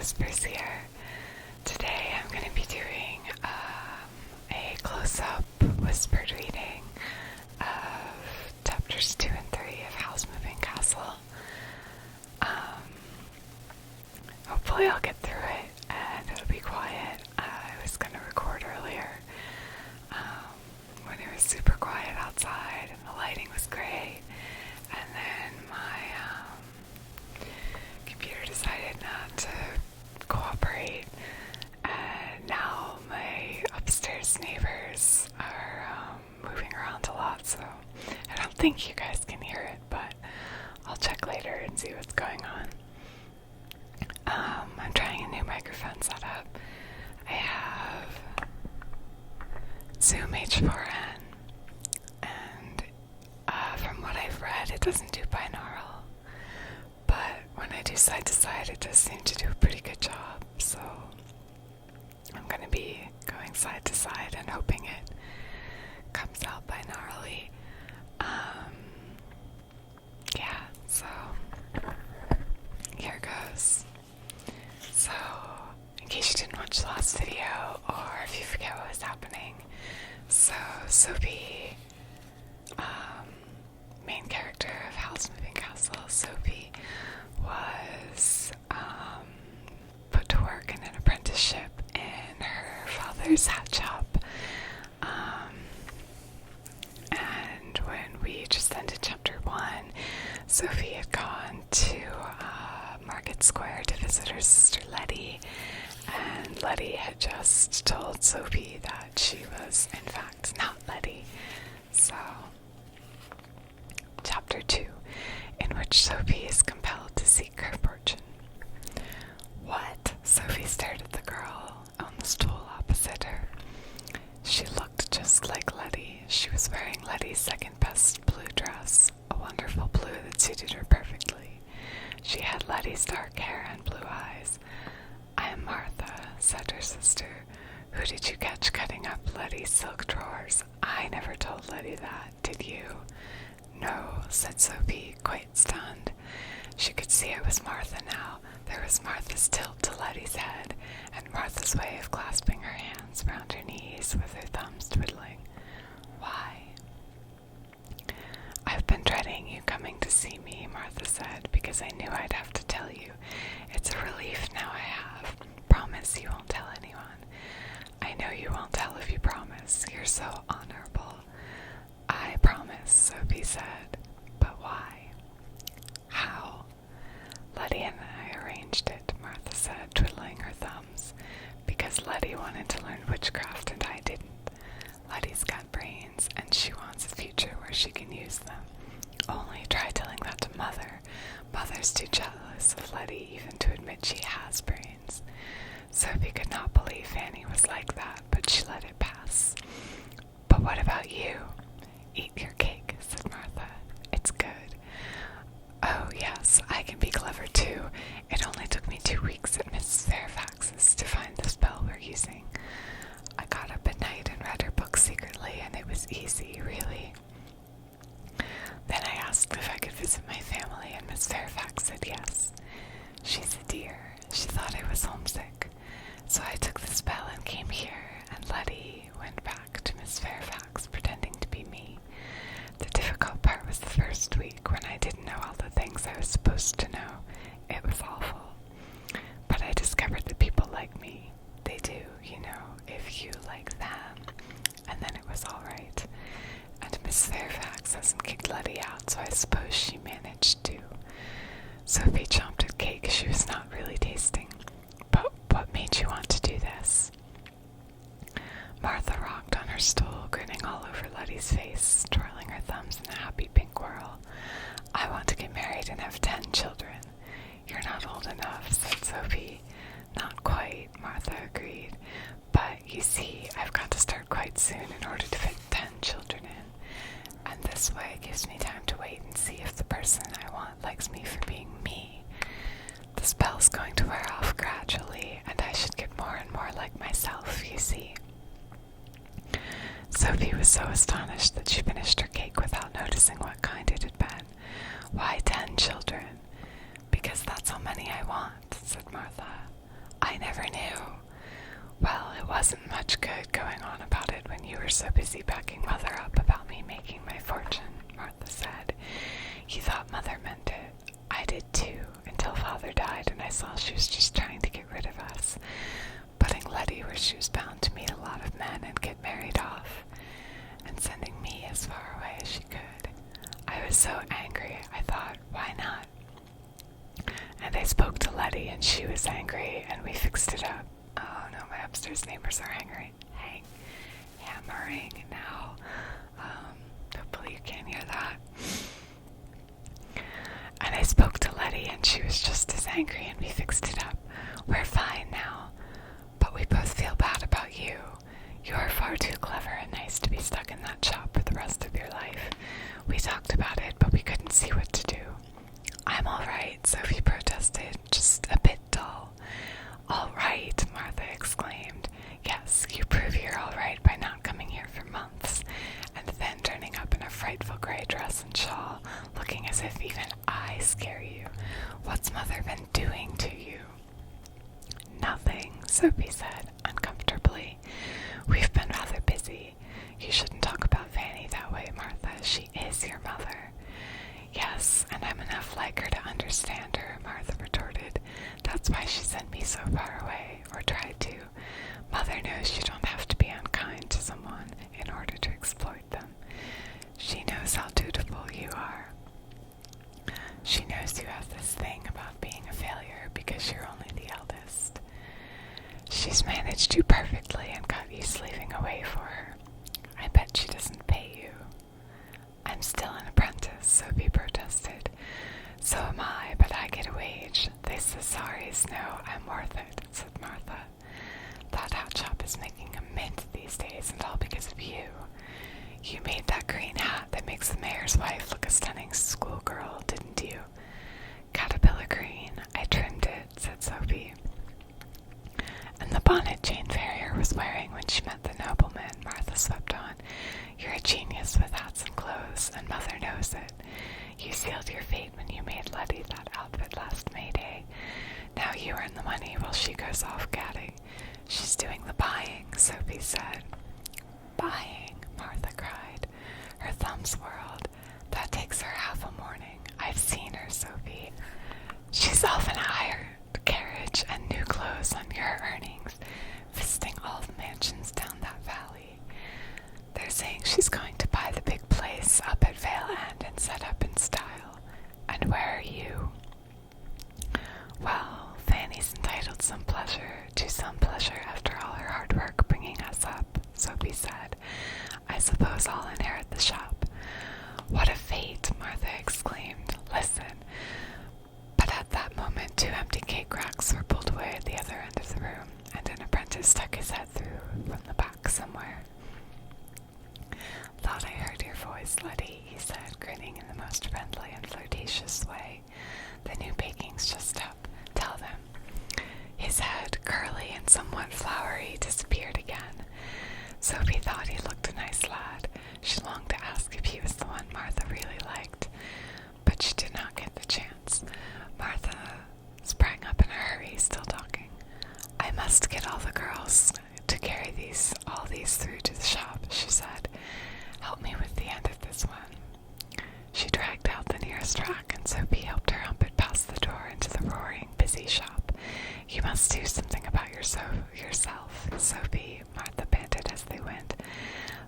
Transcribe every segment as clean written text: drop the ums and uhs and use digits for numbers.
Whispers here. Today I'm going to be doing a close-up whispered reading of chapters 2 and 3 of Howl's Moving Castle. Hopefully I'll get through it and it'll be quiet. I was going to record earlier when it was super quiet outside and the lighting was great, and then my computer decided not to cooperate, and now my upstairs neighbors are moving around a lot, so I don't think you guys can hear it, but I'll check later and see what's going on. I'm trying a new microphone setup. I have Zoom H4n, and from what I've read, it doesn't do binaural, but when I do side to side, it does seem to do a pretty good job, so I'm going to be going side to side and hoping it comes out binaurally. Yeah, so here goes. So, in case you didn't watch the last video, or if you forget what was happening, so Sophie, main character of Howl's Moving Castle, Sophie was put to work in an apprenticeship in her father's hat shop. And when we just ended chapter 1, Sophie had gone to Market Square to visit her sister Letty, and Letty had just told Sophie that she was in fact not Letty. So, chapter 2, in which Sophie is compelled to seek her fortune. What? Sophie stared at the girl on the stool opposite her. She looked just like Letty. She was wearing Letty's second best blue dress, a wonderful blue that suited her perfectly. She had Letty's dark hair and blue eyes. "I am Martha," said her sister. "Who did you catch cutting up Letty's silk drawers? I never told Letty that, did you?" "No," said Sophie, quite stunned. She could see it was Martha now. There was Martha's tilt to Letty's head, and Martha's way of clasping her hands round her knees with her thumbs twiddling. "Why?" "I've been dreading you coming to see me," Martha said, "because I knew I'd have to tell you. It's a relief now I have. Promise you won't tell anyone." "I know you won't tell if you promise. You're so honorable." "I promise," Sophie said. "But why?" "How?" "Letty and I arranged it," Martha said, twiddling her thumbs, "because Letty wanted to learn witchcraft and I didn't. Letty's got brains, and she wants a future where she can use them. Only try telling that to Mother. Mother's too jealous of Letty even to admit she has brains." Sophie could not believe Fanny was like that, but she let it pass. "But what about you?" "Eat your cake," said Martha. "It's good." "Oh, yes, I can be clever too. It only took me 2 weeks at Mrs. Fairfax's to find the spell we're using. I got up at night and read her book secretly, and it was easy, really. Then I asked if I could visit my family, and Miss Fairfax said yes. She's a dear. She thought I was homesick. So I took the spell and came here, and Letty went back to Miss Fairfax, pretending to be me. The difficult part was the first week, when I didn't know all the things I was supposed to know. It was awful. But I discovered that people like me. They do, you know, if you like them. And then it was all right. And Miss Fairfax hasn't kicked Letty out, so I suppose she managed to." Sophie chomped at cake she was not really tasting. "But what made you want to do this?" Martha rocked on her stool, grinning all over Letty's face, twirling her thumbs in a happy pink whirl. "I want to get married and have 10 children. "You're not old enough," said Sophie. "Not quite," Martha agreed. "But, you see, I've got to start quite soon in order to fit 10 children in. And this way gives me time to wait and see if the person I want likes me for being me. The spell's going to wear off gradually, and I should get more and more like myself, you see." Sophie was so astonished that she finished her cake without noticing what kind it had been. "Why 10 children?" "Because that's how many I want," said Martha. I never knew. Well, it wasn't much good going on about it when you were so busy backing Mother up about me making my fortune, Martha said. You thought Mother meant it. I did too, until Father died and I saw she was just trying to get rid of us, putting Letty where she was bound to meet a lot of men and get married off, and sending me as far away as she could. I was so angry, I thought, why not? And I spoke to Letty and she was angry and we fixed it up. Oh no, my upstairs neighbors are hammering now. Hopefully you can't hear that. And I spoke to Letty and she was just as angry and we fixed it up. We're fine now. But we both feel bad about you. You are far too clever and nice to be stuck in that shop for the rest of your life. We talked about it, but we couldn't see what to do. I'm all right, Sophie protested, just a bit dull. All right, Martha exclaimed. Yes, you prove you're all right by not coming here for months, and then turning up in a frightful gray dress and shawl, looking as if even I scare you. What's Mother been doing to you? Nothing, Sophie said, uncomfortably. We've been rather busy. You shouldn't talk about Fanny that way, Martha. She is your mother. Yes, and I'm enough like her to understand her, Martha retorted. That's why she sent me so far away, or tried to. Mother knows you don't have to be unkind to someone in order to exploit them. She knows how dutiful you are. She knows you have this thing about being a failure because you're only the eldest. She's managed you perfectly and got you slaving away for her. I bet she doesn't pay you. I'm still an apprentice, Sophie protested. So am I, but I get a wage. The Cesaris know I'm worth it, said Martha. That hat shop is making a mint these days, and all because of you. You made that green hat that makes the mayor's wife look a stunning schoolgirl, didn't you? Caterpillar green. I trimmed it, said Sophie. And the bonnet Jane Ferrier was wearing when she met the nobleman, Martha swept on. You're a genius with hats and clothes, and Mother knows it. You sealed your fate when you made Letty that outfit last May Day. Now you earn the money while she goes off gadding. She's doing the buying, Sophie said. Buying, Martha cried. Her thumbs whirled. That takes her half a morning. I've seen her, Sophie. She's off in a hired carriage and new clothes on your earnings, visiting all the mansions down that valley. They're saying she's going to buy the big place up at Vale End and set up in style. And where are you? Well, Fanny's entitled to some pleasure after all her hard work bringing us up, Sophie said. I suppose I'll inherit the shop. What a fate, Martha exclaimed. Listen. But at that moment, 2 empty cake racks were pulled away at the other end of the room, and an apprentice stuck his head through from the back somewhere. Thought I heard your voice, Letty, he said, grinning in the most friendly and flirtatious way. The new baking's just up. Tell them. His head, curly and somewhat flowery, disappeared again. Sophie thought he looked a nice lad. She longed to ask if he was the one Martha really liked, but she did not get the chance. Martha sprang up in a hurry, still talking. I must get all the girls to carry all these through to the shop, she said. Help me with the end of this one. She dragged out the nearest rack, and Sophie helped her hump it past the door into the roaring, busy shop. You must do something about yourself, Sophie, Martha panted as they went.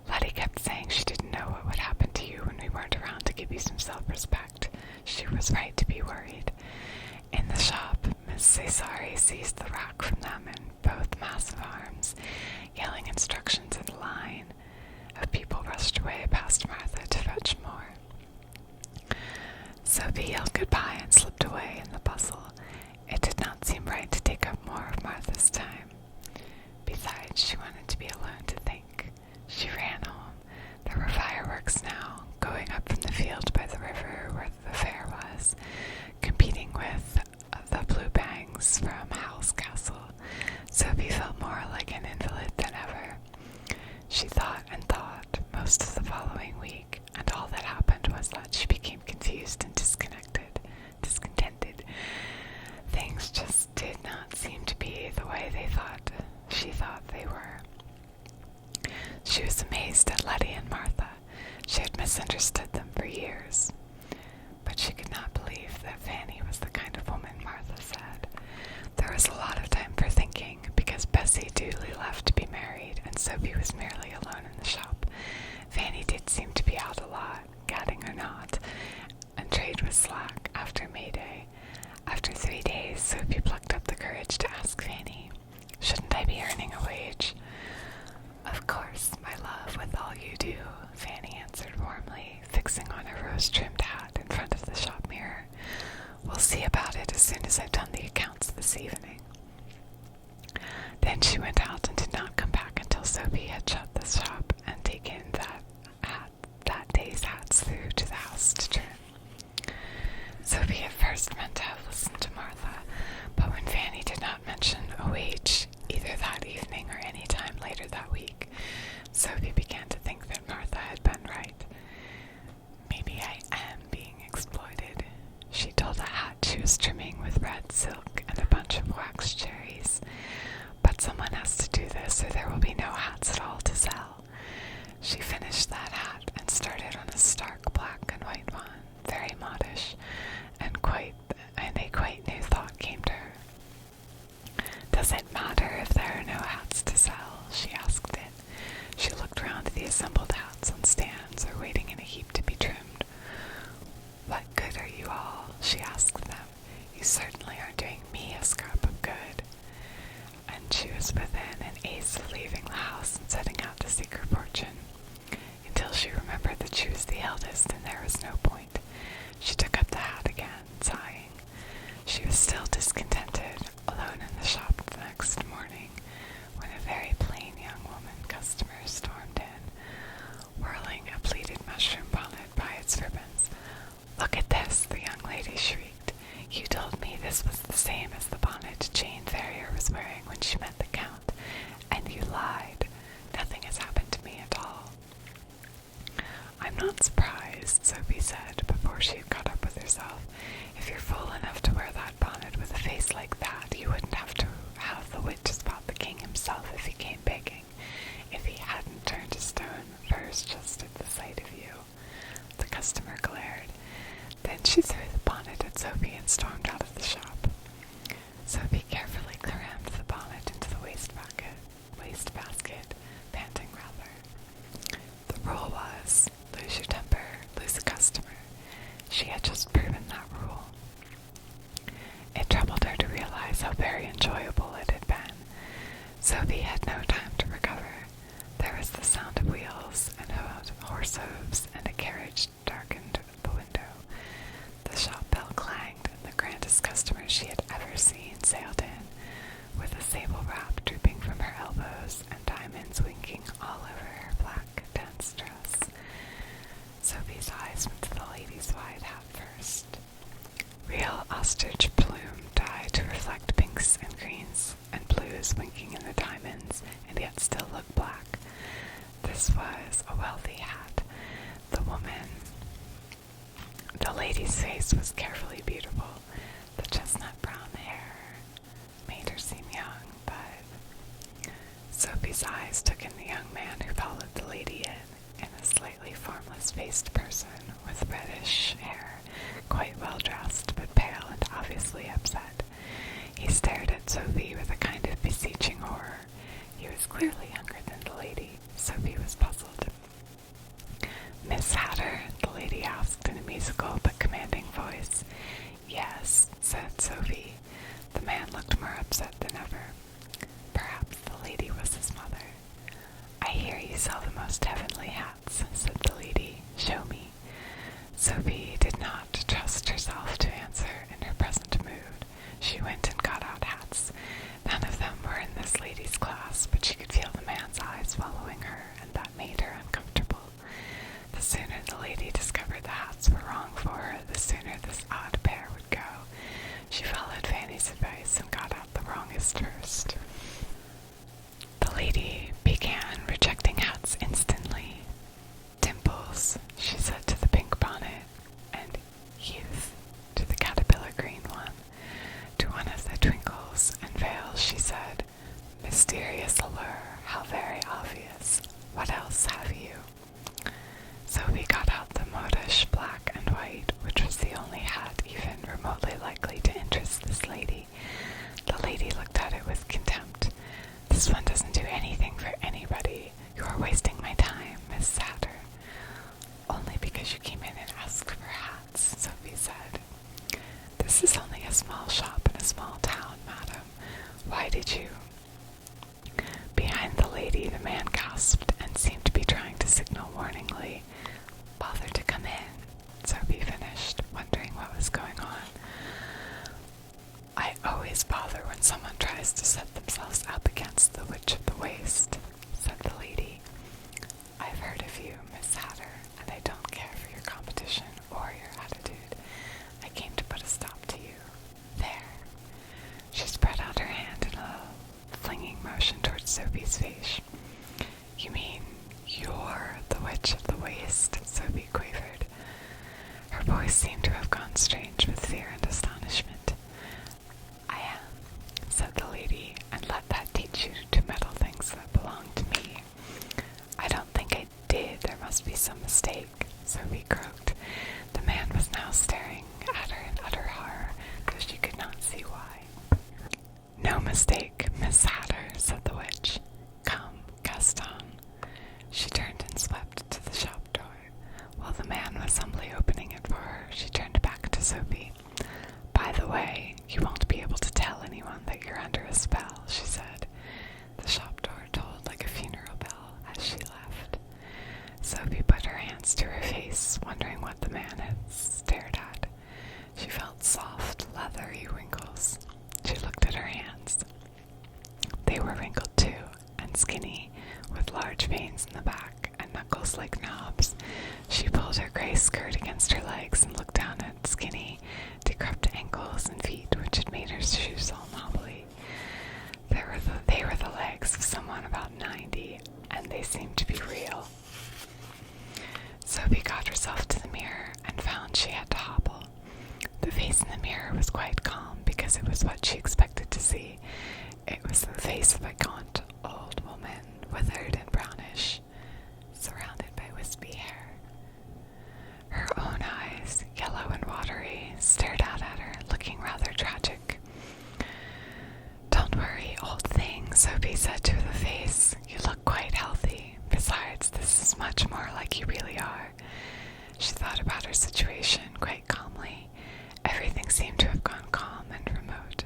Letty kept saying she didn't know what would happen to you when we weren't around to give you some self-respect. She was right to be worried. In the shop, Miss Cesare seized the rack from them in both massive arms, yelling instructions in a line. People rushed away past Martha to fetch more. Sophie yelled goodbye and slipped away in the bustle. It did not seem right to take up more of Martha's time. Besides, she wanted to be alone to think. She ran home. There were fireworks now, going up from the field by the river where the fair was, competing with the blue bangs from Howl's castle. Sophie felt more like an invalid than ever. She thought and thought most of the following week, and all that happened was that she became confused and disconnected, She was amazed at Letty and Martha. She had misunderstood them for years. But she could not believe that Fanny was the kind of woman Martha said. There was a lot of time for thinking, because Bessie duly left to be married, and Sophie was merely alone in the shop. Fanny did seem to be out a lot, gadding or not, and trade was slack after May Day. After 3 days, Sophie plucked up the courage to ask Fanny, "Shouldn't I be earning a wage?" "Of course, my love, with all you do," Fanny answered warmly, fixing on her rose-trimmed hat in front of the shop mirror. "We'll see about it as soon as I've done the accounts this evening." Then she went out and did not come back until Sophie had shut the shop and taken that day's hats through to the house to trim. Sophie at first meant to have listened to Martha, but when Fanny did not mention a wage either that evening or any time later that week, Sophie began to think that Martha had been right. "Maybe I am being exploited." She told a hat she was trimming with red silk and a bunch of wax cherries. "But someone has to do this, or there will be no hats at all to sell." She finished that hat and started on a stark black and white one, very modish, and a quite new thought came to her. "Does it matter if there are no hats to sell?" she asked it. She looked round at the assembled hats on stands or waiting in a heap to be trimmed. "What good are you all?" she asked them. "You certainly aren't doing me a scrap of good." And she was within an ace of leaving the house and setting out to seek her fortune, until she remembered that she was the eldest and there was no point. She took up the hat again, sighing. She was still discontented, alone in the shop the next morning, when a very plain young woman customer stormed in, whirling a pleated mushroom bonnet by its ribbons. "Look at this," the young lady shrieked. "You told me this was the same as the bonnet Jane Ferrier was wearing when she met the Count, and you lied. Nothing has happened to me at all." "I'm not surprised," Sophie said, before she had caught up with herself. "If you're fool enough to wear that bonnet with a face like that, you wouldn't have to have the wit to spot the king himself if he came begging, if he hadn't turned to stone first just at the sight of you." The customer glared. Then she threw the bonnet at Sophie and stormed out of the shop. Sophie carefully crammed the bonnet into the wastebasket, panting rather. The rule was, lose your temper, lose a customer. She had just proven that rule. It troubled her to realize how very enjoyable it had been. Sophie had no time to recover. There was the sound of wheels and horse hooves, and a carriage darkened the window. The shop bell clanged, and the grandest customer she had ever seen sailed in, with a sable wrap drooping from her elbows and diamonds winking all over her black, dense dress. Sophie's eyes went to the lady's wide hat first. Real ostrich plume dyed to reflect pinks and greens and blues winking in the diamonds, and yet still look black. This was a wealthy hat. The lady's face was carefully beautiful. The chestnut brown hair made her seem young, but Sophie's eyes took in the young man who followed the lady in a slightly formless-faced person with reddish hair, quite well-dressed, but pale and obviously upset. He stared at Sophie with a kind of beseeching horror. He was clearly younger than the lady. Sophie was puzzled. "Miss Hatter?" the lady asked in a musical but commanding voice. "Yes," said Sophie. The man looked more upset than ever. Perhaps the lady was his mother. "I hear you sell the most heavenly hats," said the lady. "Show me." Sophie did not trust herself to answer in her present mood. She went and got out hats. None of them were in this lady's class, but she could feel the man's eyes following her, and that made her uncomfortable. The sooner the lady discovered the hats were wrong for her, the sooner this odd pair would go. She followed Fanny's advice and got out the wrongest first. The lady began rejecting hats instantly. "Dimples," she said to the pink bonnet, and "youth" to the caterpillar green one. To one of the twinkles and veils she said, "Mysterious allure, how very obvious. What else?" a small shop in a small town, madam. Why did you? Behind the lady, the man gasped and seemed to be trying to signal warningly. Bother to come in, Sophie finished, wondering what was going on. I always bother when someone tries to set themselves up against the Witch of the Waste, said the lady. I've heard of you, Miss Hatter, and I don't care for your competition or your attitude. I came to put a stop to you. There. She spread out her hand in a flinging motion towards Sophie's face. You mean you're the Witch of the Waste? Sophie quavered. Her voice seemed to have gone strange with fear and astonishment. I am, said the lady, and let that teach you to meddle things that belong to me. I don't think I did. There must be some mistake, Sophie croaked. The man was now staring at her in utter horror, though she could not see why. No mistake, Miss Hatter, said the witch. Come, Gaston. She turned and swept to the shop door. While the man was humbly opening it for her, she turned back to Sophie. By the way, you won't be able to tell anyone that you're under a spell, she said. The shop door tolled like a funeral bell as she left. Sophie put her hands to her face, wondering what the man had stared at. She felt soft, leathery wrinkles. She looked at her hands. They were wrinkled too, and skinny, with large veins in the back and knuckles like knobs. She pulled her gray skirt against her legs and looked down at skinny, decrepit ankles and feet, which had made her shoes all knobbly. They were the legs of someone about 90, and they seemed to be real. Sophie got herself to the mirror and found she had to hobble. The face in the mirror was quite calm because it was what she expected to see. It was the face of a gaunt old woman, withered and brownish, surrounded by wispy hair. Her own eyes, yellow and watery, stared out at her, looking rather tragic. Don't worry, old thing, Sophie said to the face. You look quite healthy. Besides, this is much more like you really are. She thought about her situation quite calmly. Everything seemed to have gone calm and remote.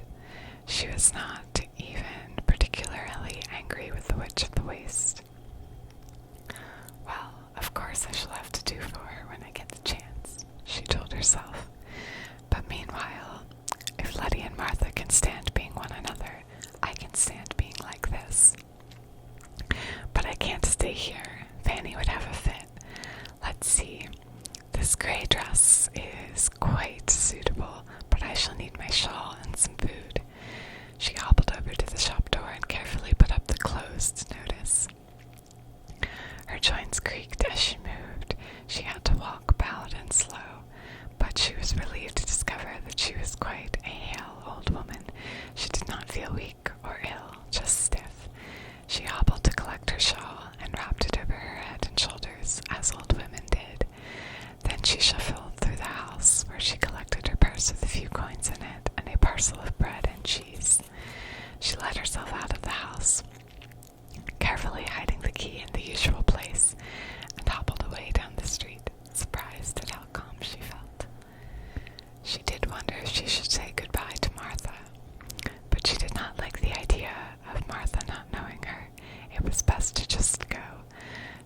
She was not even particularly angry with the Witch of the Waste. Well, of course I shall have to do for her when I get the chance, she told herself. But meanwhile, if Letty and Martha can stand being one another, I can stand being like this. But I can't stay here. Fanny would have a fit. Let's see. This gray dress is quite suitable, but I shall need my shawl and some food. She hobbled over to the shop door and carefully put up the closed notice. Her joints creaked as she moved. She had to walk bowed and slow, but she was relieved to discover that she was quite a hale old woman. She did not feel weak or ill, just stiff. She hobbled to collect her shawl and wrapped it over her head and shoulders, as old women did. Then she shuffled through the house, where she collected her purse with a few coins in it and a parcel of bread and cheese. She let herself out of the house, carefully hiding the key in the usual place, and hobbled away down the street, surprised at how calm she felt. She did wonder if she should say goodbye to Martha, but she did not like the idea of Martha not knowing her. It was best to just go.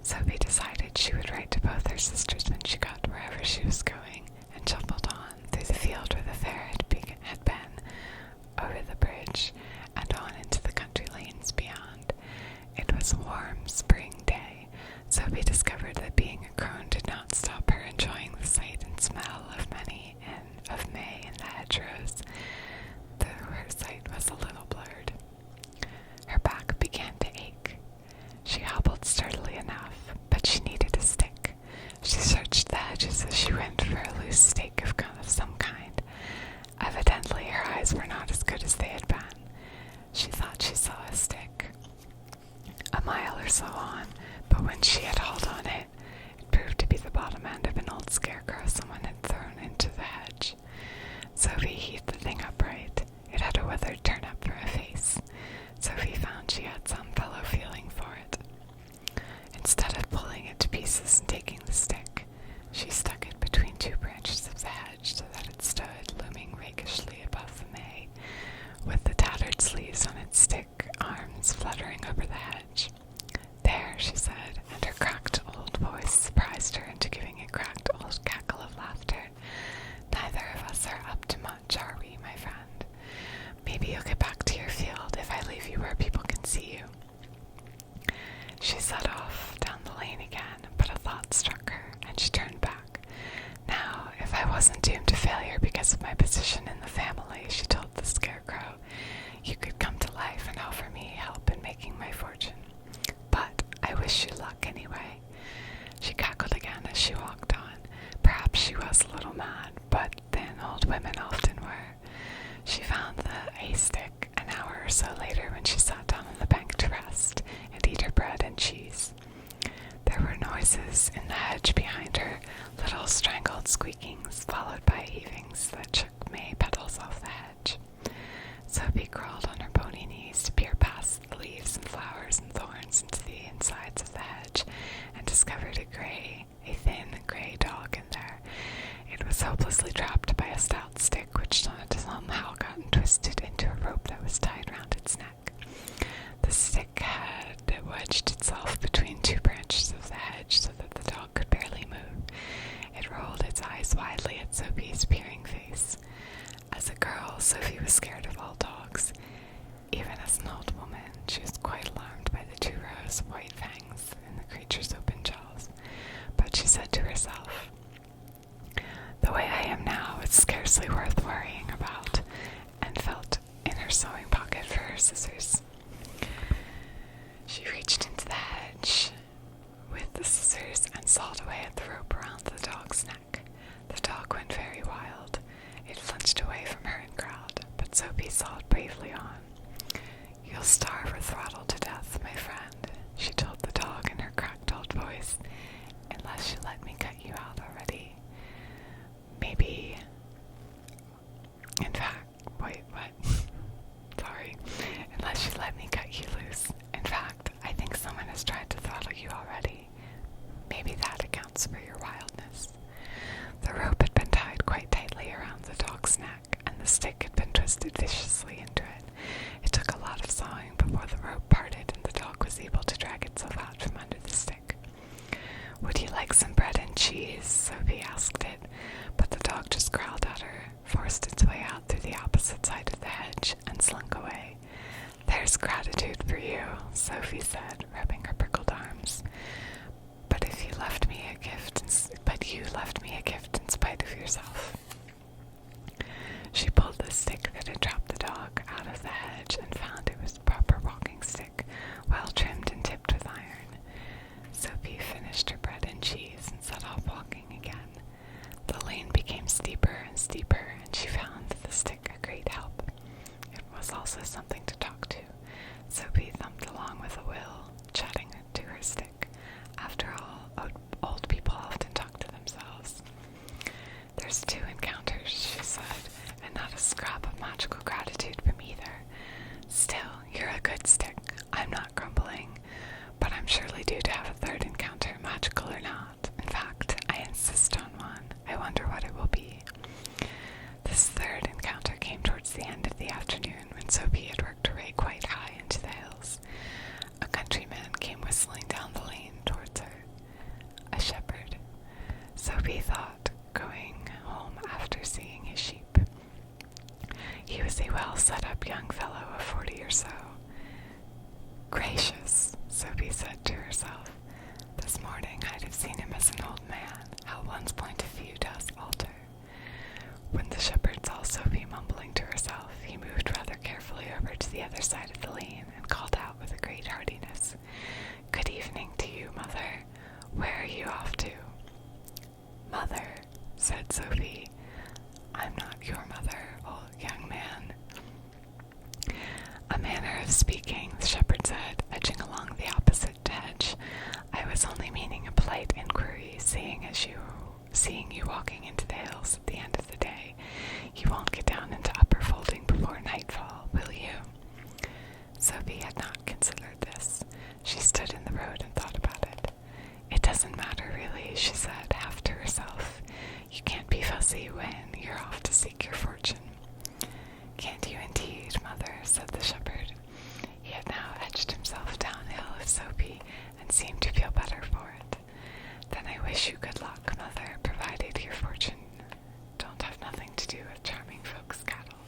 Sophie decided she would write to both her sisters when she got wherever she was going, and shuffled on through the field where the fair had been, over the bridge, and on into the country. crawled on her bony knees to peer past the leaves and flowers and thorns into the insides of the hedge and discovered a thin grey dog in there. It was hopelessly trapped by a stout stick which had somehow gotten twisted into a rope that was tied round its neck. The stick had wedged itself between two branches of the hedge so that the dog could barely move. It rolled its eyes widely at Sophie's peering face. As a girl, Sophie was scared of all dogs. Even as an old woman, she was quite alarmed by the 2 rows of white fangs in the creature's open jaws. But she said to herself, "The way I am now, it's scarcely worth worrying about," and felt in her sewing pocket for her scissors. She reached into the hedge with the scissors and sawed away at the rope around the dog's neck. The dog went very wild. It flinched away from her and growled, but Sophie sawed bravely on. "You'll starve or throttle to death, my friend," she told the dog in her cracked old voice, "unless you let me cut you out already. Maybe... In fact, wait, what? Sorry. Unless you let me cut you loose. In fact, I think someone has tried to throttle you already. Maybe that accounts for your wildness." The rope had been tied quite tightly around the dog's neck, and the stick had been twisted viciously into it. It took a lot of sawing before the rope parted and the dog was able to drag itself out from under the stick. "Would you like some bread and cheese?" Sophie asked it, but the dog just growled at her, forced its way out through the opposite side of the hedge, and slunk away. "There's gratitude for you," Sophie said, rubbing her prickled arms. But you left me a gift in spite of yourself." She pulled the stick that had trapped the dog out of the hedge and found it was a proper walking stick, well trimmed and tipped with iron. Sophie finished her bread and cheese and set off walking again. The lane became steeper and steeper, and she found the stick a great help. It was also something to talk to. Sophie thumped along with a will, chatting to her stick. After all, old people often talk to themselves. "There's 2 encounters," she said, "and not a scrap of magical gratitude from either. Still, you're a good stick. I'm not grumbling, but I'm surely due to have a 3rd encounter, magical or not. In fact, I insist on one. I wonder what it will be." This 3rd encounter came towards the end of the afternoon when Sophie had worked her way quite high into the hills. A countryman came whistling down the lane towards her. A shepherd, Sophie thought, going home after seeing his sheep. He was a well-set-up young fellow of 40 or so. "Gracious," Sophie said to herself. "This morning I'd have seen him as an old man. How one's point of view does alter." When the shepherd saw Sophie mumbling to herself, he moved rather carefully over to the other side of the lane and called out with a great heartiness, "Good evening to you, Mother. Where are you off to?" "Mother," said Sophie. "I'm not your mother, old young man." "A manner of speaking," the shepherd said, edging along the opposite hedge. "I was only meaning a polite inquiry, seeing you walking into the hills at the end of the day. You won't get down into Upper Folding before nightfall, will you?" Sophie had not considered this. She stood in the road and thought about it. "It doesn't matter, really," she said, half to herself. "You can't be fussy when you're off to seek your fortune." "Can't you indeed, Mother?" said the shepherd. He had now edged himself downhill with Sophie and seemed to feel better for it. "Then I wish you good luck, Mother, provided your fortune don't have nothing to do with charming folks' cattle."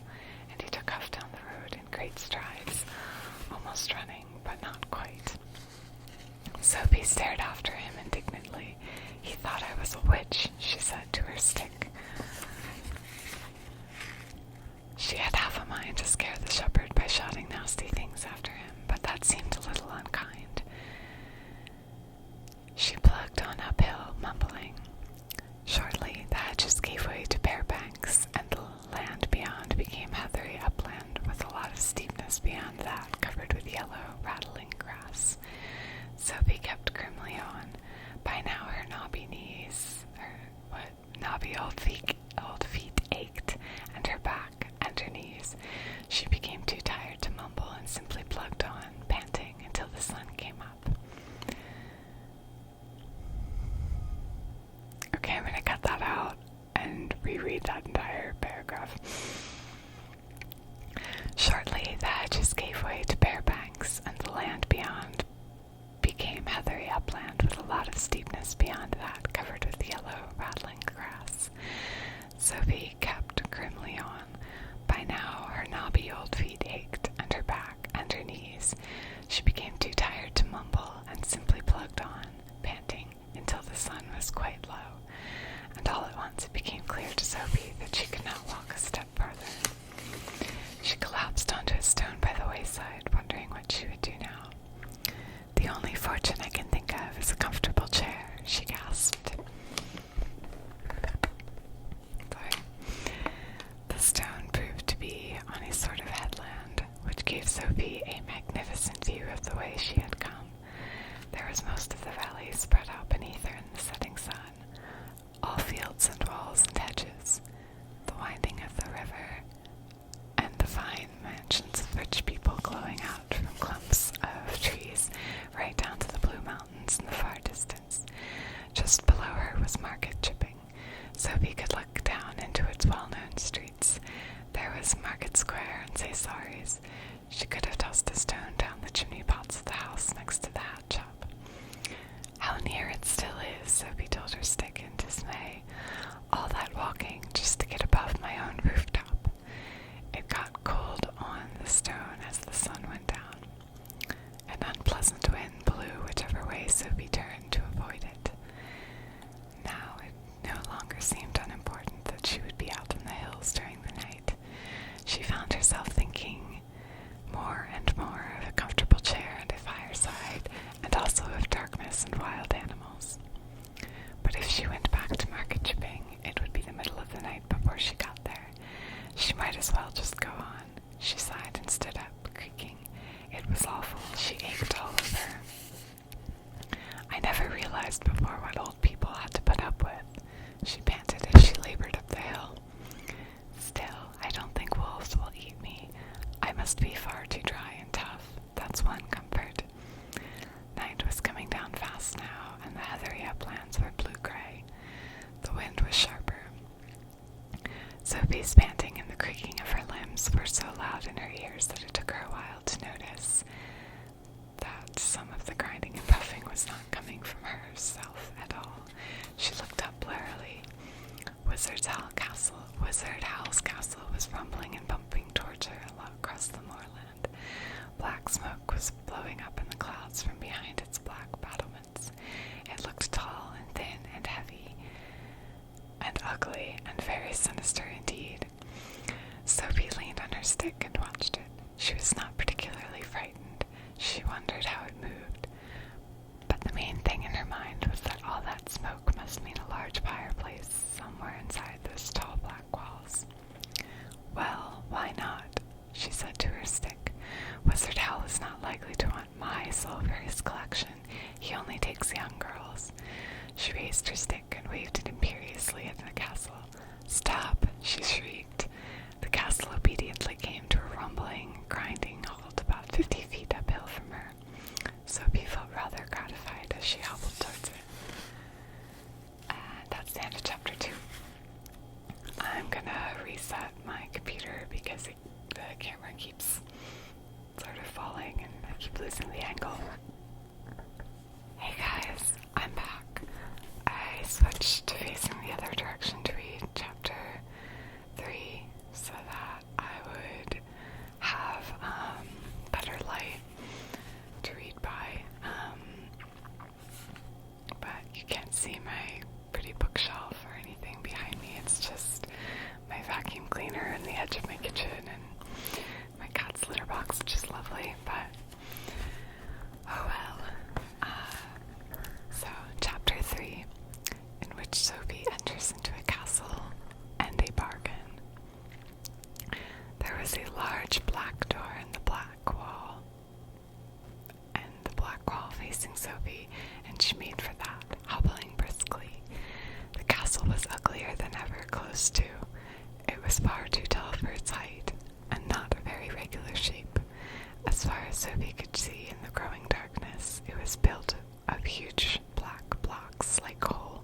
And he took off down the road in great strides, almost running, but not quite. Sophie stared after him indignantly. "He thought I was a witch," she said to her stick. She had half a mind to scare the shepherd by shouting nasty things after him, but that seemed a little unkind. She plugged on uphill, mumbling. Shortly, the hedges gave way to bare banks, and the land beyond became heathery upland with a lot of steepness beyond that, covered with yellow, rattling grass. Sophie kept grimly on. By now her knobby old feet ached, and her back and her knees. She became too tired beyond became heathery upland with a lot of steepness beyond that, covered with yellow, rattling grass. Sophie kept grimly on. By now, her knobby old feet ached, and her back, and her knees. She became too tired to mumble, and simply plugged on, panting, until the sun was quite low. And all at once it became clear to Sophie that she could not walk a step farther. She collapsed onto a stone by the wayside, wondering what she would do now. "The only fortune I can think of is a comfortable chair," she gasped. Sorry. The stone proved to be on a sort of headland, which gave Sophie a magnificent view of the way she had come. There was most of the valley spread out beneath her in the setting sun, all fields and walls and hedges, the winding of the river, and the fine mansions of rich people glowing out from clumps of trees right down to the blue mountains in the far distance. Just below her was Market Chipping. Sophie could look down into its well-known streets. There was Market Square and Cesari's. She could have tossed a stone down the chimney pots of the house next to the hat shop. "How near it still is," Sophie told her stick in dismay. "All that walking just to get above my own rooftop." It got cold on the stone as the sun went down. An unpleasant wind blew whichever way Sophie turned to avoid it. Now it no longer seemed unimportant that she would be out in the hills during the night. She found herself thinking more and more of a comfortable chair and a fireside, and also of darkness and wild animals. But if she went back to Market Chipping, it would be the middle of the night before she got there. She might as well just go on. She sighed and stood up, creaking. It was awful. She ached all over. "I never realized before what old people had to put up with," she panted as she labored up the hill. "Still, I don't think wolves will eat me. I must be far too dry and tough. That's one comfort." Night was coming down fast now, and the heathery uplands were blue-gray. The wind was sharper. Sophie's panting and the creaking of her limbs were so loud in her ears that it took her a while to notice that some of the grinding and puffing was not coming from herself at all. She looked up blurrily. Wizard Howl's castle was rumbling and bumping towards her across the moorland. Black smoke was blowing up in the clouds from behind its black battlements. It looked tall and thin and heavy and ugly and very sinister indeed. Sophie leaned on her stick and watched it. She was not particularly frightened. She wondered how it moved. But the main thing in her mind was that all that smoke must mean a large fireplace somewhere inside those tall black walls. "Well, why not?" she said to her stick. "Wizard Howl is not likely to want my soul for his collection. He only takes young girls." She raised her stick and waved it imperiously at the castle. "Stop!" she shrieked. The castle obediently came to a rumbling, grinding halt about 50 feet uphill from her. Sophie felt rather gratified as she hobbled towards it. And that's the end of chapter 2. I'm gonna reset my computer because the camera keeps sort of falling and I keep losing the angle. Hey guys, I'm back. I switched to facing the other direction to read chapter 3 so that I would have better light to read by. But you can't see my pretty bookshelf or anything behind me. It's just my vacuum cleaner in the edge of my kitchen and my cat's litter box, which is lovely, but oh well. So, chapter 3, in which Sophie enters into a castle and a bargain. There was a large black door in the black wall, and the black wall facing Sophie, and she made for that, hobbling briskly. The castle was uglier than ever close to. It was far too tall for its height, and not a very regular shape. As far as Sophie could see in the growing darkness, it was built of huge black blocks like coal,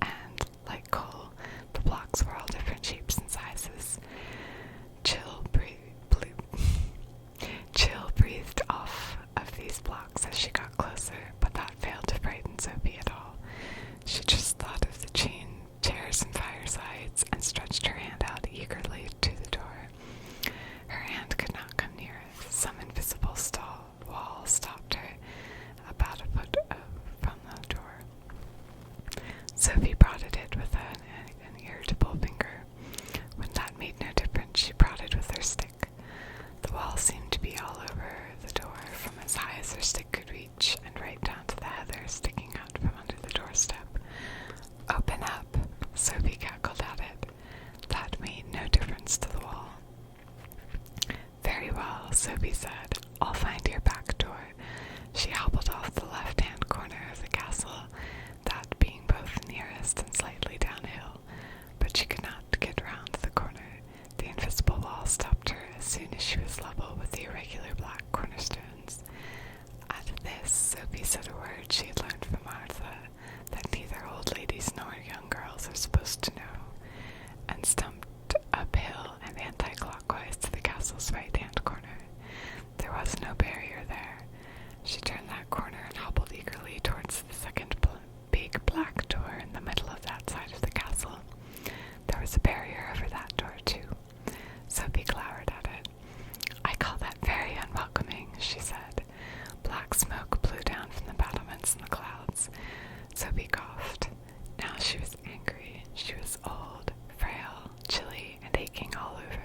and, like coal, the blocks were all different shapes and sizes. Chill breathed off of these blocks The wall seemed to be all over the door, from as high as her stick could reach, and right down to the heather sticking out from under the doorstep. "Open up," Sophie cackled at it. That made no difference to the wall. "Very well," Sophie said. "I'll find your back door." She hobbled off the left-hand corner of the castle, that being both nearest and slightly downhill, but she could not get round the corner. The invisible wall stopped her as soon as she was level with the irregular black cornerstones. At this, Sophie said a word she had learned from Martha, that neither old ladies nor young girls are supposed to know, and stumped uphill and anti-clockwise to the castle's right-hand corner. There was no barrier there. She turned that corner and hobbled eagerly towards the second big black door in the middle of that side of the castle. There was a barrier over that door, too. Sophie glowered at it. "I call that very unwelcoming," she said. Black smoke blew down from the battlements and the clouds. Sophie coughed. Now she was angry. She was old, frail, chilly, and aching all over.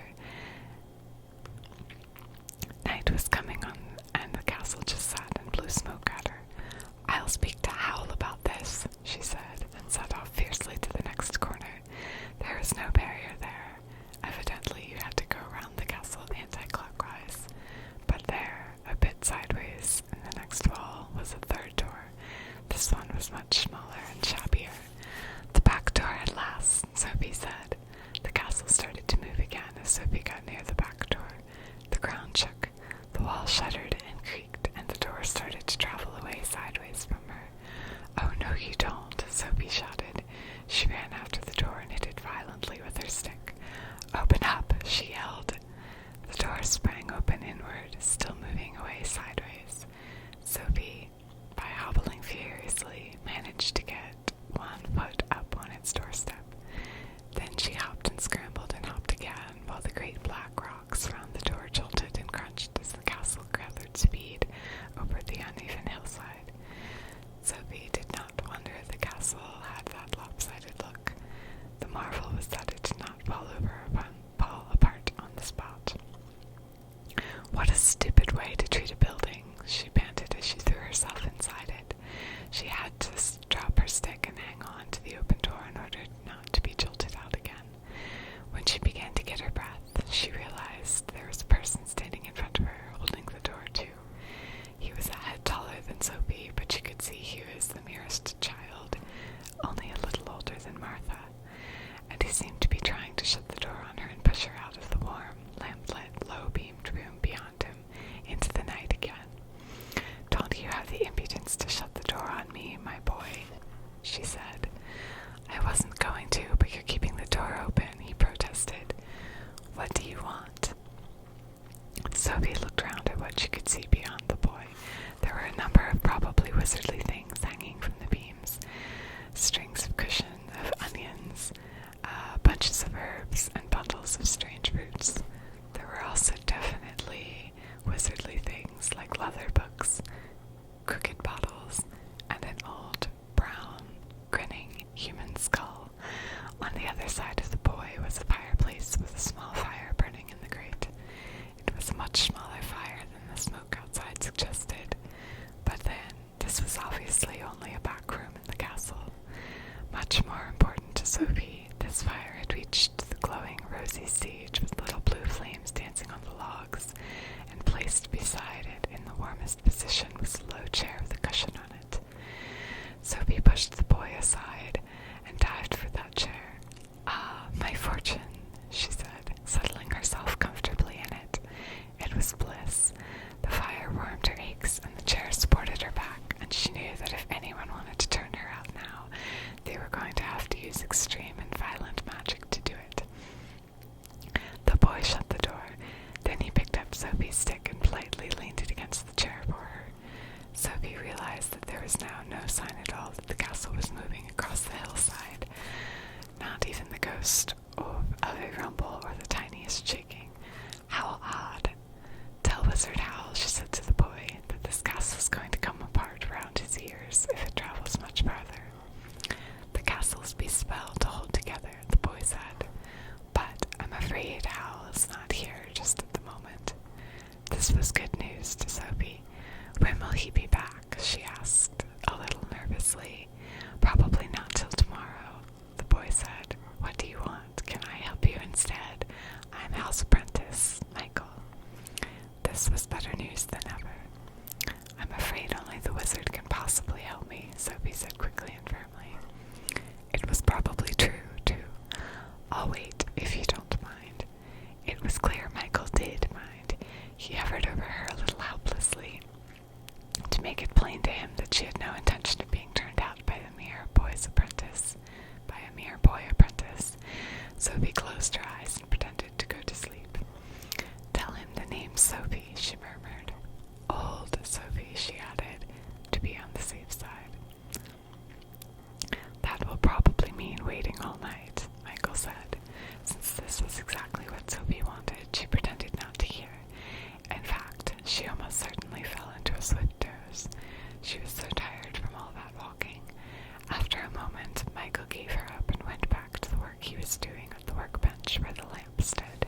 Night was coming on, and the castle just sat and blew smoke at her. "I'll speak to Howl about this," she said, and set off fiercely to the next corner. There was no barrier there. Evidently you had to go around the castle anti-clockwise. But there, a bit sideways, in the next wall, was a third door. This one was much smaller and shabbier. "The back door at last," Sophie said. The castle started to move again as Sophie got near the back door. The ground shook, the wall shuddered and creaked, and the door started to travel away sideways from her. "Oh, no, you don't," Sophie shouted. She ran after the door and hit it violently with her stick. "Open up," she yelled. The door sprang open inward, still moving away sideways. Sophie, by hobbling furiously, managed to get one foot up on its doorstep. Then she hopped and scrambled and hopped again, while the great black rocks round the door jolted and crunched as the castle gathered speed over the uneven hillside. Sophie did not wonder the castle had that lopsided look. The marvel was that it did not fall apart on the spot. "What a stupid way to treat a building," she panted as she threw herself inside it. She had to drop her stick and hang on to the open door in order not to be jolted out again. When she began to get her breath, she realized there was a person standing in front of her, holding the door too. He was a head taller than Sophie, but she could see he was the merest child, only a little older than Martha, and he seemed to be trying to shut the door on her and push her out of the warm, lamp-lit, low-beamed room beyond him into the night again. "Don't you have the impudence to shut the door on me, my boy?" she said. "I wasn't going to, but you're keeping the door open," he protested. "What do you want?" Sophie looked round at what she could see beyond the boy. There were a number of probably wizardly things hanging from the beams. Strings of cushion, of onions, bunches of herbs, and bundles of strange roots. There were also definitely wizardly things like leather books, crooked bottles, and an old, brown, grinning human skull. On the other side of the boy was a fireplace with a small fire burning in the grate. It was a much smaller fire than the smoke outside suggested, but then this was obviously only a back room in the castle. Much more important to Sophie, this fire had reached the glowing rosy stage with little blue flames dancing on the logs, and placed beside it in the warmest position was a low chair with a cushion on it. Sophie pushed the boy aside and dived for that chair. "Ah, my fortune," she said, settling herself comfortably in it. It was bliss. The fire warmed her aches, and the chair supported her back, and she knew that if anyone wanted to turn her out now, they were going to have to use extreme and violent magic to do it. The boy shut the door. Then he picked up Sophie's stick and politely leaned it against the chair for her. Sophie realized that there was now no sign at all that the castle was moving across the hillside, not even the ghost of a rumble or the tiniest shaking. How odd. "Tell Wizard Howl," she said to the boy, "that this castle's going to come apart round his ears if it travels much farther." "The castle's be spelled to hold together," the boy said. "But I'm afraid Howl is not here just at the moment." This was good news to Sophie. When will he be back? She asked, a little nervously. Probably not till tomorrow, the boy said. What do you want? Can I help you instead? I'm Hal's apprentice, Michael. This was better news than ever. I'm afraid only the wizard can possibly help me, Sophie said quickly and firmly. It was probably true, too. I'll wait, if you don't mind. It was clear Michael did mind. He hovered over her a little helplessly, to make it plain to him that she had no intention of being turned out by a mere boy apprentice. Sophie closed her eyes and pretended to go to sleep. Tell him the name's Sophie, she murmured. Old Sophie, she added, to be on the safe side. That will probably mean waiting all night, Michael said. Since this was exactly what Sophie wanted, she pretended not to hear. In fact, she almost certainly fell into a swift doze. She was so tired from all that walking. After a moment, Michael gave her up and went back to the work he was doing at the workbench where the lamp stood.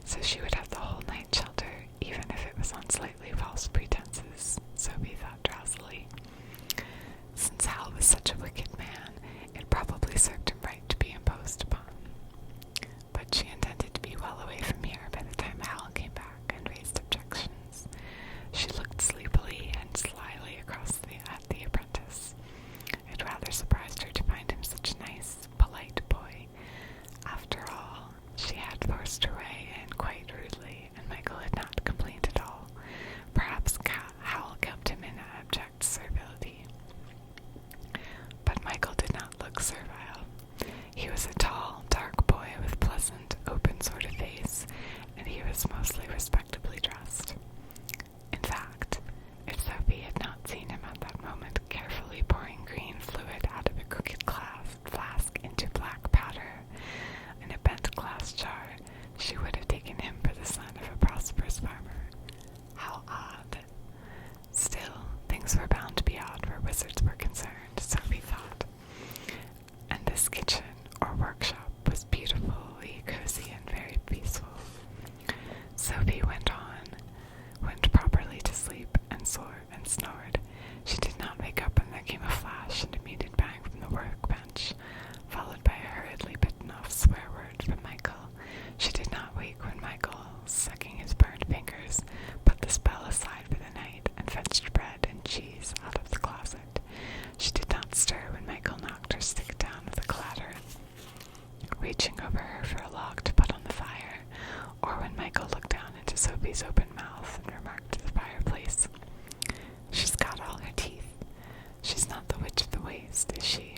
So she would have the whole night shelter, even if it was on slightly false pretenses, Sophie thought drowsily. Since Howl was such a wicked man, it probably served him right to be imposed upon. But she intended to be well away from here by the time Howl came back and raised objections. She looked sleepily and slyly across at the apprentice. It rather surprised her to find him such a nice, polite boy. After all, she had forced her way in quite rudely, and Michael had not complained at all. Perhaps Howl kept him in abject servility. But Michael did not look servile. He was a tall, dark boy with pleasant, open sort of face, and he was mostly respectably dressed. In fact, if Sophie had not seen him at that moment carefully pouring green fluid out of a crooked flask into black powder in a bent glass jar, she would have taken him for the son of a prosperous farmer. How odd. Still, things were bound to be odd where wizards were concerned, Sophie thought. And this kitchen, or workshop, was beautifully cozy and very peaceful. Sophie went properly to sleep and snored. She did not wake up when there came a flash and immediate bang from the workbench, followed by a hurriedly bitten off swear word from Michael. She did not wake when Michael, sucking his burned fingers, put the spell aside for the night and fetched bread and cheese out of the closet. She did not stir when Michael knocked her stick down with a clatter, reaching over her for a log to put on the fire, or when Michael looked down into Sophie's open mouth and remarked to the fireplace, She's got all her teeth. She's not the witch of the waste, is she?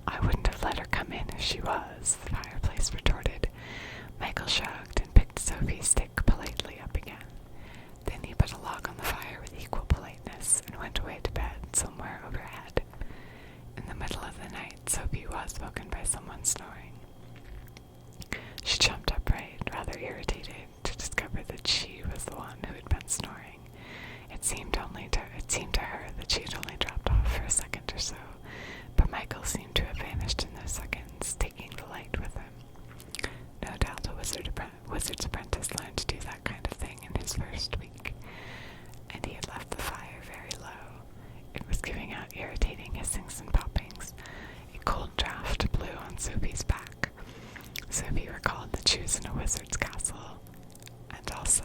I wouldn't have let her come in if she was, the fireplace retorted. Michael shrugged and picked Sophie's stick politely up again. Then he put a log on the fire with equal politeness and went away to bed somewhere overhead. In the middle of the night, Sophie was woken by someone snoring. She jumped upright, rather irritated, to discover that she was the one who had been snoring. It seemed to her that she had only dropped off for a second or so, but Michael seemed to have vanished in those seconds, taking the light with him. No doubt a wizard's apprentice learned to do that kind of thing in his first week, and he had left the fire very low. It was giving out irritating hissings and poppings. A cold draft blew on Sophie's back. Sophie recalled that she was in a wizard's castle, and also,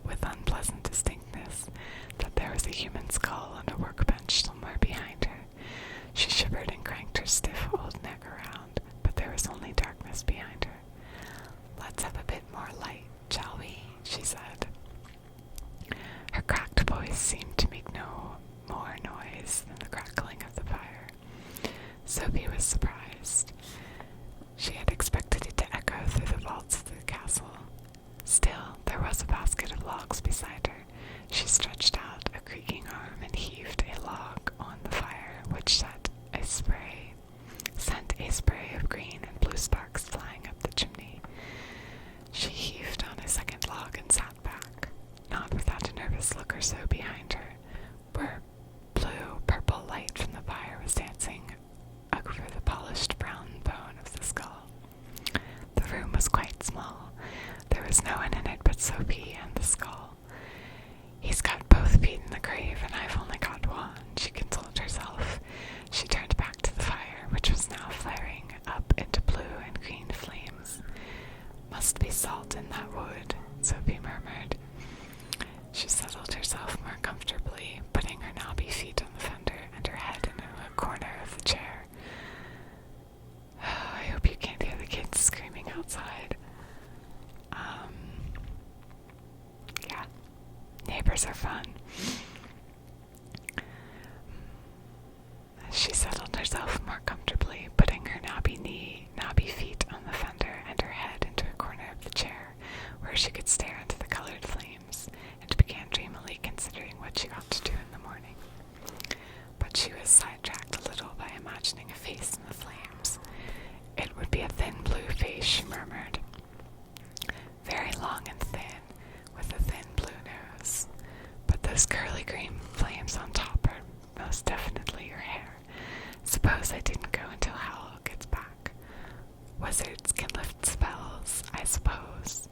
with unpleasant distinctness, that there was a human skull on a workbench somewhere behind her. She shivered and cranked her stiff old neck around, but there was only darkness behind her. Let's have a bit more light, shall we? She said. Her cracked voice seemed to make no more noise than the crackling of the fire. Sophie was surprised. She had expected it to echo through the vaults of the castle. Still, there was a basket of logs beside her. She stretched out a creaking arm and heaved a log on the fire, which sent a spray of green and blue sparks flying up the chimney. She heaved on a second log and sat back, not without a nervous look or so behind her, where blue-purple light from the fire was dancing over the polished brown bone of the skull. The room was quite small. There was no one in it but Sophie and the skull. Neighbors are fun. She settled herself more comfortably, putting her knobby feet on the fender and her head into a corner of the chair where she could stare into the colored flames, and began dreamily considering what she ought to do in the morning. But she was sidetracked a little by imagining a face in the flames. It would be a thin blue face, she murmured. Very long and thin, with a thin blue nose. But those curly green flames on top are most definitely your hair. Suppose I didn't go until Howl gets back. Wizards can lift spells, I suppose.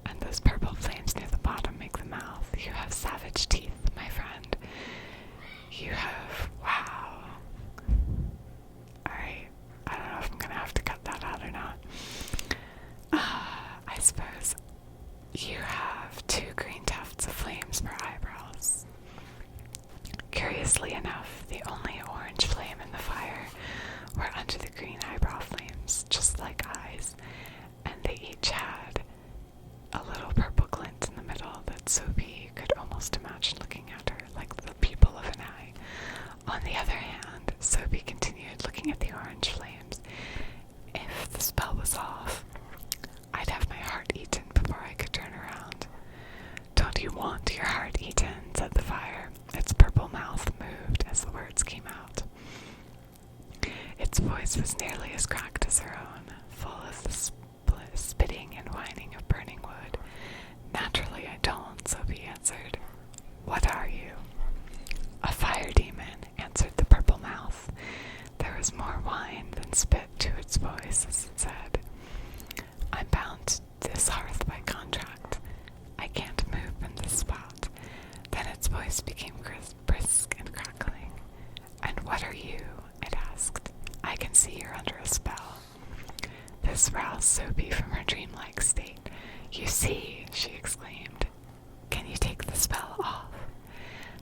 And those purple flames near the bottom make the mouth. You have savage teeth, my friend. You have... wow. Alright, I don't know if I'm gonna have to cut that out or not. I suppose you have 2 green tufts of flames for eyebrows. Curiously enough, the only orange flame in the fire were under the green eyebrow flames, just like eyes, and they each had a little purple glint in the middle that Sophie could almost imagine looking at her like the pupil of an eye. On the other hand, Sophie continued looking at the orange flames. If the spell was off, I'd have my heart eaten before I could turn around. Don't you want your heart eaten? Said the fire. Its purple mouth moved as the words came out. Its voice was nearly as cracked as her own, full of the spitting and whining of burning wood. Naturally I don't, Sophie answered. What are you? A fire demon, answered the purple mouth. There was more whine than spit to its voice as it said, I'm bound to this hearth by contract. I can't move from this spot. Then its voice became brisk and crackling. And what are you? It asked. I can see you're under a spell. This roused Sophie from her dreamlike state. You see, she exclaimed. Can you take the spell off?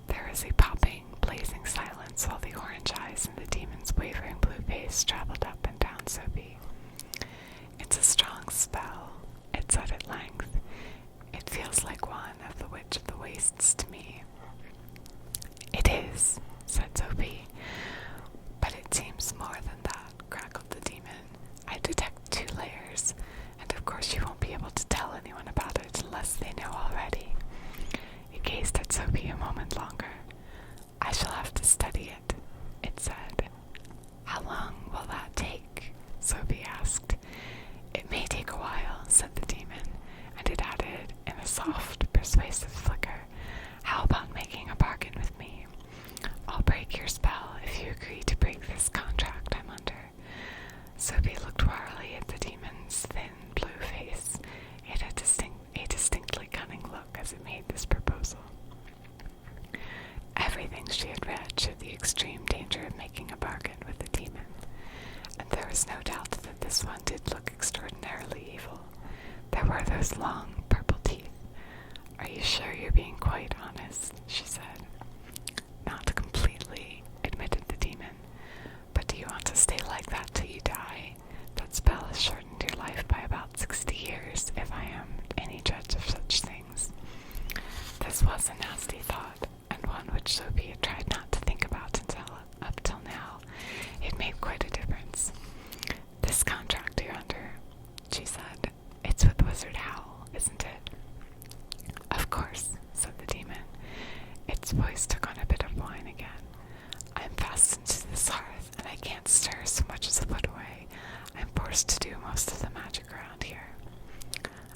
There was a popping, blazing silence while the orange eyes in the demon's wavering blue face traveled up and down Sophie. It's a strong spell, it said at length. It feels like one of the Witch of the Wastes to me. It is, said Sophie. But it seems more than that, crackled the demon. I detect 2 layers, and of course you won't be able to tell anyone about it unless they know already. It gazed at Sophie a moment longer. I shall have to study it, it said. How long will that take? Sophie asked. It may take a while, said the demon, and it added, in a soft, persuasive flicker, how about making a bargain with me? I'll break your spell if you agree to break this contract I'm under. Sophie looked warily at the demon's thin, blue face. It had a distinctly cunning look as it made this proposal. Everything she had read showed the extreme danger of making a bargain with the demon, and there was no doubt that this one did look extraordinarily evil. There were those long, purple teeth. Are you sure you're being quite honest? She said. Not completely, admitted the demon. But do you want to stay like that till you die? That spell has shortened your life by about 60 years, if I am any judge of such things. This was a nasty thought, and one which Sophie had tried not to think about up till now. It made quite a difference. This contract you're under, she said, it's with Wizard Howl, isn't it? Of course, said the demon. Its voice took on a bit of whine again. I'm fastened to this hearth, and I can't stir so much as a foot away. I'm forced to do most of the magic around here.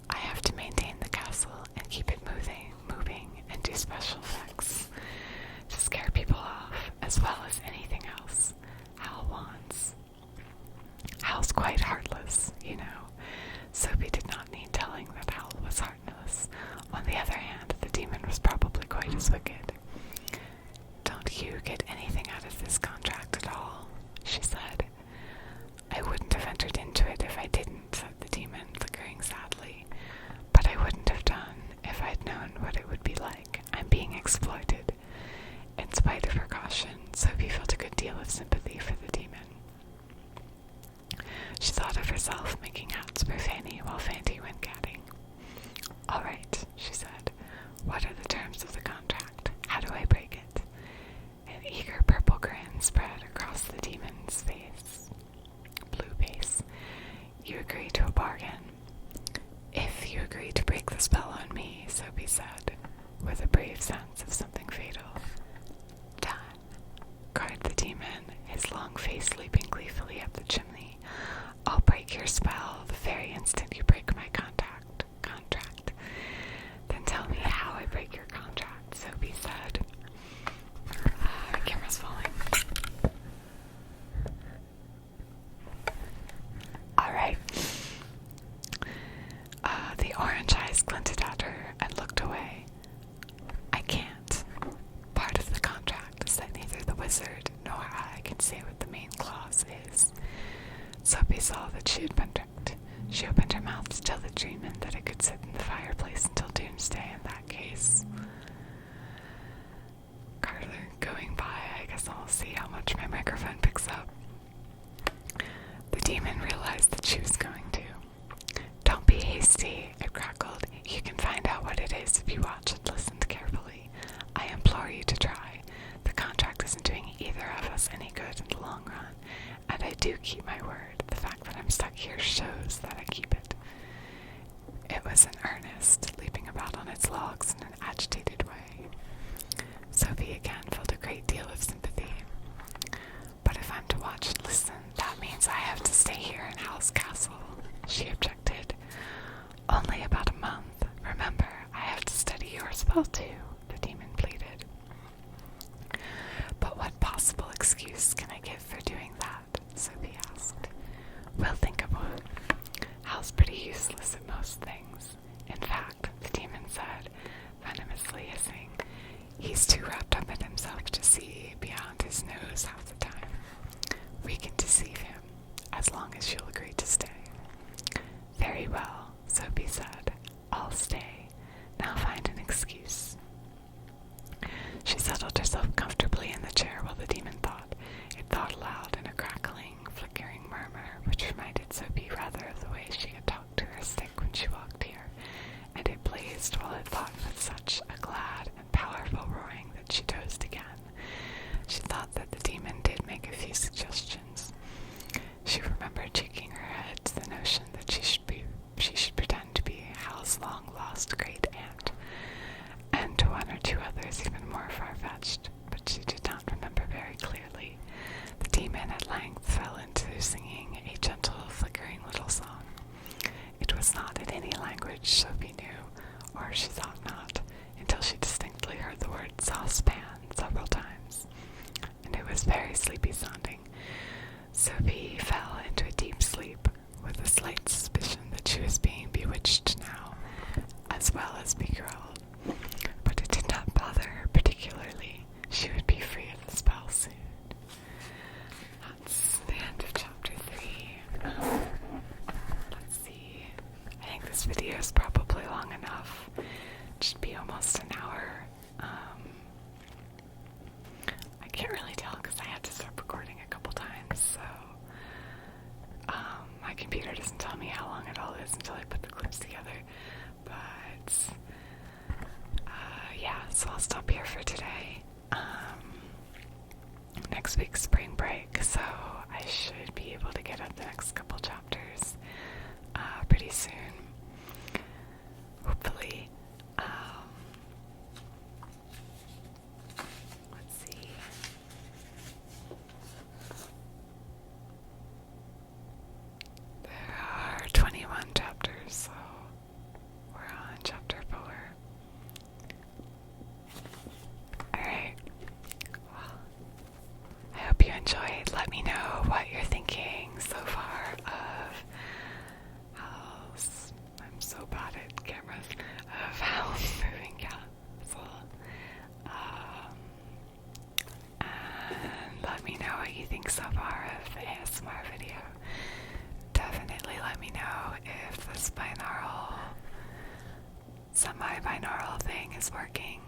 I have to maintain the castle and keep it moving, and do special effects to scare people off, as well as anything else Howl wants. Howl's quite heartless, you know. Sophie did not need telling that Howl was heartless. On the other hand, the demon was probably quite as wicked. Don't you get anything out of this contract at all? She said. I wouldn't have entered into it if I didn't, said the demon, flickering sadly. But I wouldn't have done if I'd known what it would be like. I'm being exploited. In spite of her caution, Sophie felt a good deal of sympathy for the demon. She thought of herself making hats for Fanny while Fanny went gadding. All right, she said. What are the terms of the contract? with a brave sense of something fatal. "Done," cried the demon, his long face leaping gleefully up the chimney. "I'll break your spell the very instant you break my contract. Then tell me how I break your contract," Sophie said. The camera's falling. Alright. The orange eyes glinted at her and looked away. "I can't. Part of the contract is that neither the wizard nor I can say what the main clause is." Sophie saw that she had been tricked. She opened her mouth to tell the demon that it could sit in the fireplace until doomsday in that case. Carter going by, I guess I'll see how much my microphone picks up. The demon realized that she was going to. "Don't be hasty," it crackled. "You can find out what it is if you watch and listen carefully. I implore you to try. The contract isn't doing either of us any good in the long run, and I do keep my word. The fact that I'm stuck here shows that I keep it." It was in earnest, leaping about on its logs in an agitated way. Sophie again felt a great deal of sympathy. "But if I'm to watch and listen, that means I have to stay here in Howl's castle," she objected. "Only about a month. Remember, I have to study your spell too," the demon pleaded. "But what possible excuse can I give for doing that?" Sophie asked. "We'll think of one. Howl's pretty useless at most things. In fact," the demon said, venomously hissing, "he's too wrapped up in himself to see beyond his nose half the time. We can deceive him, as long as you'll agree to stay." "Very well," Sophie said. "I'll stay. Now find an excuse." She settled herself comfortably in the chair while the demon thought. It thought aloud in a crackling, flickering murmur, which reminded Sophie rather of the way she had talked to her stick when she walked here, and it blazed while it thought with such a glad and powerful roaring that she dozed again. She thought that the demon did make a few suggestions. She remembered shaking her head to the notion that she should pretend to be Hal's long-lost great-aunt, and to one or two others even more far-fetched, but she did not remember very clearly. The demon at length fell into singing a gentle, flickering little song. It was not in any language Sophie knew, or she thought not, until she distinctly heard the word saucepan several times, and it was very sleepy-sounding. Sophie fell into a deep sleep, with a slight suspicion that she was being bewitched now, as well as beguiled. But it did not bother her particularly. She would be free of the spell soon. That's the end of chapter 3. Let's see. I think this video is probably long enough. It should be almost an hour. I can't really tell because I had to stop recording a couple times, so my computer doesn't tell me how long it all is until I put the clips together. But yeah, so I'll stop here for today. Next week's spring break, so I should be able to get up the next couple chapters pretty soon. Hopefully. Let's see. There are 21 chapters, so we're on chapter 4. Alright. Well, I hope you enjoyed. Let me know what you're thinking so far of Howl's. I'm so bad at cameras. Of Howl's moving castle. And let me know what you think so far of the ASMR video. Definitely let me know if this binaural, semi-binaural thing is working.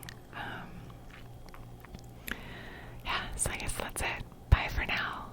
Yeah, so I guess that's it. Bye for now.